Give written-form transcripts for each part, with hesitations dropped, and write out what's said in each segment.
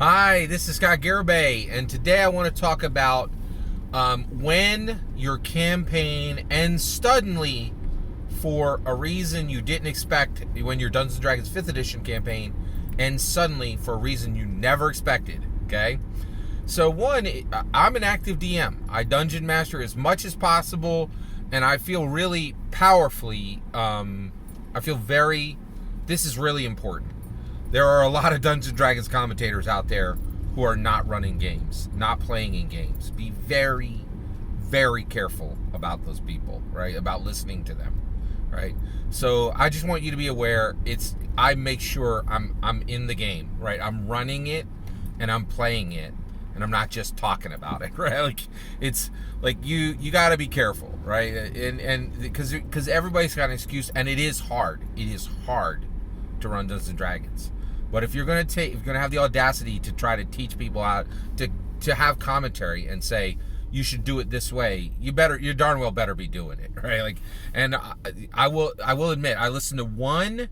Hi, this is Logan Garibay, and today I want to talk about when your campaign ends suddenly for a reason you didn't expect. When your Dungeons & Dragons 5th edition campaign ends suddenly for a reason you never expected, okay? So one, I'm an active DM. I dungeon master as much as possible, and I feel really powerfully, this is really important. There are a lot of Dungeons & Dragons commentators out there who are not running games, not playing in games. Be very, very careful about those people, right? About listening to them, right? So I just want you to be aware. I make sure I'm in the game, right? I'm running it and I'm playing it, and I'm not just talking about it, right? Like it's like you got to be careful, right? And because everybody's got an excuse, and it is hard. It is hard to run Dungeons & Dragons. But if you're gonna have the audacity to try to teach people how to have commentary and say you should do it this way, you darn well better be doing it, right? Like, and I will admit, I listened to one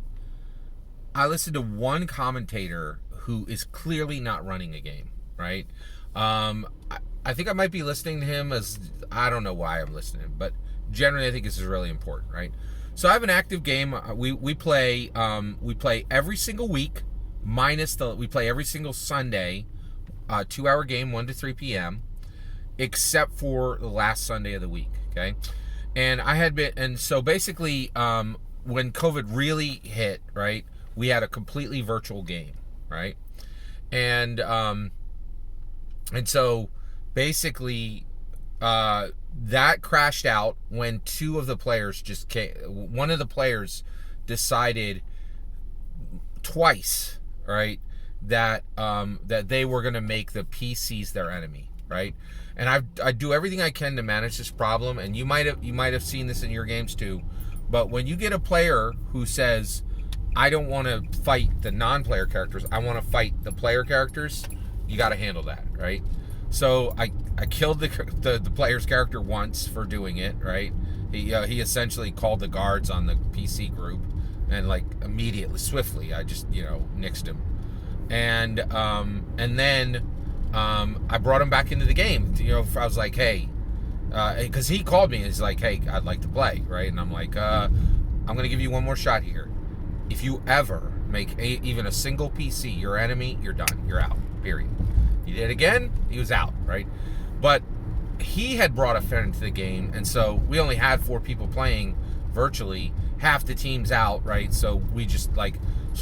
commentator who is clearly not running a game, right? I think I might be listening to him as, I don't know why I'm listening, but generally I think this is really important, right? So I have an active game. We play every single week. We play every single Sunday, 2-hour game, 1 to 3 p.m., except for the last Sunday of the week, okay? And so basically, when COVID really hit, right, we had a completely virtual game, right? And so basically, that crashed out when two of the players one of the players decided twice, right, that they were going to make the PCs their enemy, right? And I do everything I can to manage this problem, and you might have seen this in your games too. But when you get a player who says, I don't want to fight the non-player characters, I want to fight the player characters, you got to handle that, right? So I killed the player's character once for doing it, right? He essentially called the guards on the PC group, and like immediately, swiftly, I just nixed him, and then I brought him back into the game. I was like, hey, because he called me and he's like, hey, I'd like to play, right? And I'm like, I'm gonna give you one more shot here. If you ever make even a single PC your enemy, you're done. You're out. Period. He did it again. He was out, right? But he had brought a friend into the game, and so we only had 4 people playing virtually. Half the team's out, right? So we just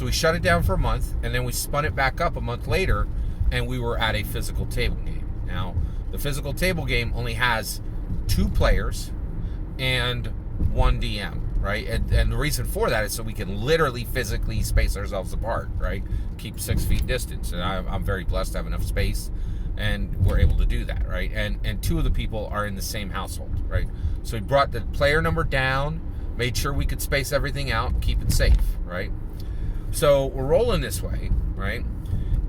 we shut it down for a month, and then we spun it back up a month later, and we were at a physical table game. Now, the physical table game only has 2 players and 1 DM, right? And the reason for that is so we can literally physically space ourselves apart, right? Keep 6 feet distance, and I'm very blessed to have enough space, and we're able to do that, right? And 2 of the people are in the same household, right? So we brought the player number down, made sure we could space everything out and keep it safe, right? So we're rolling this way, right?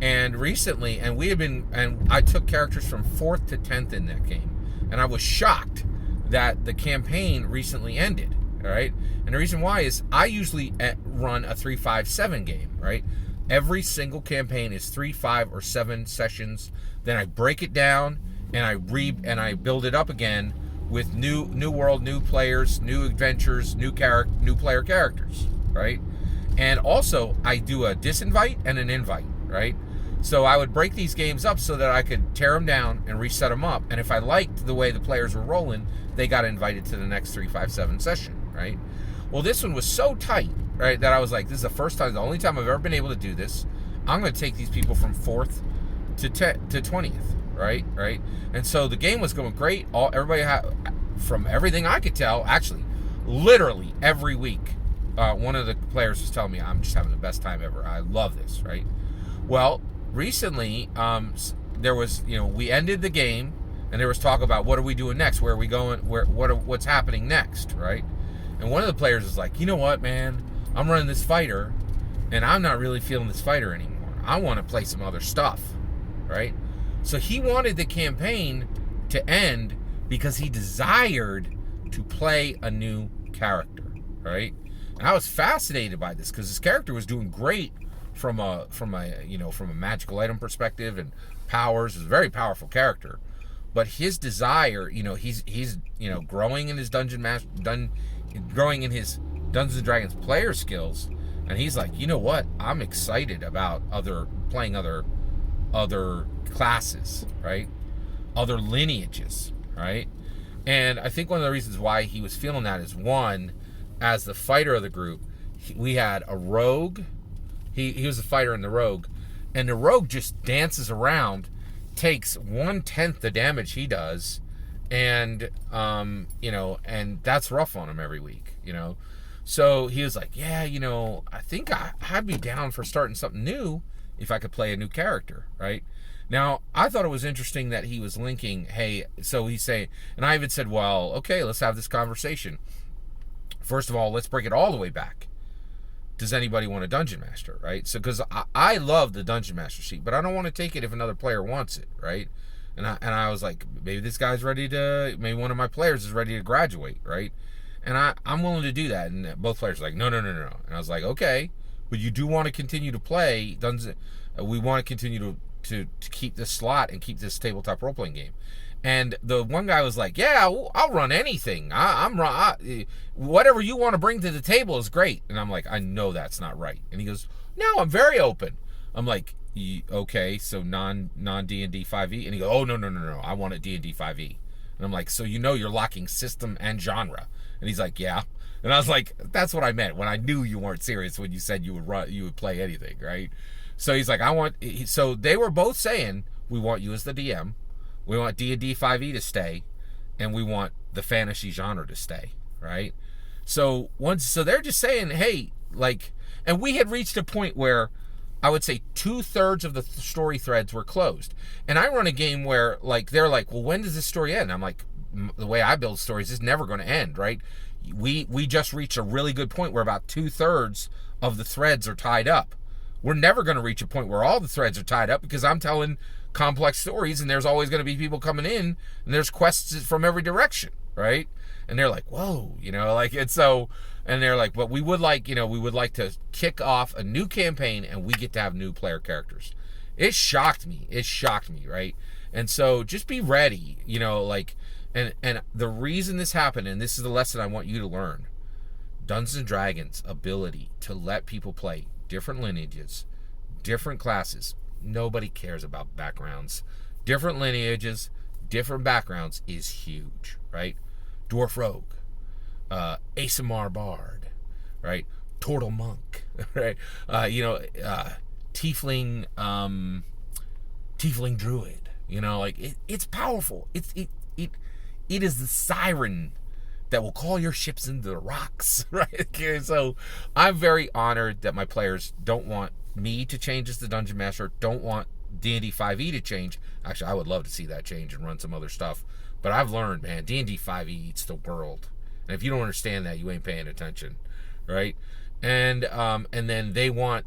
And recently, I took characters from 4th to 10th in that game, and I was shocked that the campaign recently ended, all right? And the reason why is I usually run a 3, 5, 7 game, right? Every single campaign is 3, 5, or 7 sessions. Then I break it down and I build it up again with new world, new players, new adventures, new player characters, right? And also I do a disinvite and an invite, right? So I would break these games up so that I could tear them down and reset them up. And if I liked the way the players were rolling, they got invited to the next 3, 5, 7 session, right? Well, this one was so tight, right, that I was like, this is the only time I've ever been able to do this. I'm going to take these people from 4th to 20th, right? And so the game was going great. Everybody from everything I could tell, actually, literally every week, one of the players was telling me, I'm just having the best time ever. I love this, right? Well, recently, there was, we ended the game, and there was talk about what are we doing next? Where are we going? What's happening next, right? And one of the players was like, you know what, man? I'm running this fighter, and I'm not really feeling this fighter anymore. I want to play some other stuff, right? So he wanted the campaign to end because he desired to play a new character, right? And I was fascinated by this because his character was doing great from a magical item perspective and powers. Is a very powerful character, but his desire, he's growing in his growing in his Dungeons and Dragons player skills, and he's like, you know what? I'm excited about playing other classes, right? Other lineages, right? And I think one of the reasons why he was feeling that is, one, as the fighter of the group, we had a rogue. He was a fighter in the rogue, and the rogue just dances around, takes 1/10 the damage he does, and and that's rough on him every week, So he was like, yeah, I think I'd be down for starting something new if I could play a new character, right? Now, I thought it was interesting that he was linking, hey, so he's saying, and I even said, well, okay, let's have this conversation. First of all, let's break it all the way back. Does anybody want a Dungeon Master, right? So, because I love the Dungeon Master seat, but I don't want to take it if another player wants it, right? And I was like, maybe this guy's maybe one of my players is ready to graduate, right? And I'm willing to do that. And both players were like, no. And I was like, okay, but you do want to continue to play we want to continue to keep this slot and keep this tabletop role-playing game. And the one guy was like, yeah, I'll run anything. Whatever you want to bring to the table is great. And I'm like, I know that's not right. And he goes, no, I'm very open. I'm like, okay, so non-D&D 5e? And he goes, oh, no, I want a D&D 5e. And I'm like, so you're locking system and genre. And he's like, yeah. And I was like, that's what I meant when I knew you weren't serious when you said you would play anything, right? So he's like, so they were both saying, we want you as the DM, we want D&D 5e to stay, and we want the fantasy genre to stay, right? So they're just saying, hey, and we had reached a point where I would say 2/3 of the story threads were closed. And I run a game where they're like, well, when does this story end? I'm like, the way I build stories is never going to end, right? We just reached a really good point where about 2/3 of the threads are tied up. We're never going to reach a point where all the threads are tied up, because I'm telling complex stories and there's always going to be people coming in and there's quests from every direction, right? And they're like, whoa, and they're like, but we would like to kick off a new campaign and we get to have new player characters. It shocked me, right? And so just be ready, and the reason this happened, and this is the lesson I want you to learn, Dungeons and Dragons' ability to let people play different lineages, different classes. Nobody cares about backgrounds. Different lineages, different backgrounds is huge, right? Dwarf Rogue, ASMR Bard, right? Turtle Monk, right? Tiefling Druid. It's powerful. It is the siren that will call your ships into the rocks, right? Okay, so I'm very honored that my players don't want me to change as the Dungeon Master, don't want D&D 5e to change. Actually, I would love to see that change and run some other stuff. But I've learned, man, D&D 5e eats the world. And if you don't understand that, you ain't paying attention, right? And then they want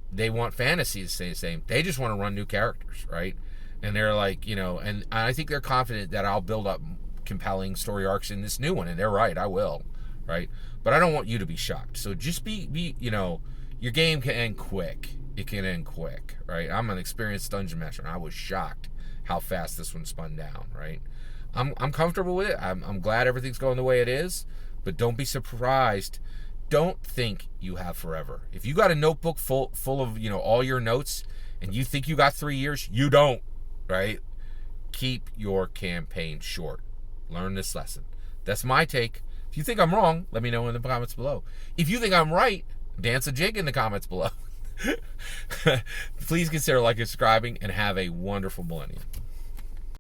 fantasy to stay the same. They just want to run new characters, right? And they're like, and I think they're confident that I'll build up compelling story arcs in this new one, and they're right, I will, right? But I don't want you to be shocked. So just be your game can end quick. It can end quick, right? I'm an experienced dungeon master, and I was shocked how fast this one spun down, right? I'm comfortable with it. I'm glad everything's going the way it is, but don't be surprised. Don't think you have forever. If you got a notebook full of all your notes and you think you got 3 years, you don't, right? Keep your campaign short. Learn this lesson. That's my take. If you think I'm wrong, let me know in the comments below. If you think I'm right, dance a jig in the comments below. Please consider liking and subscribing, and have a wonderful millennium.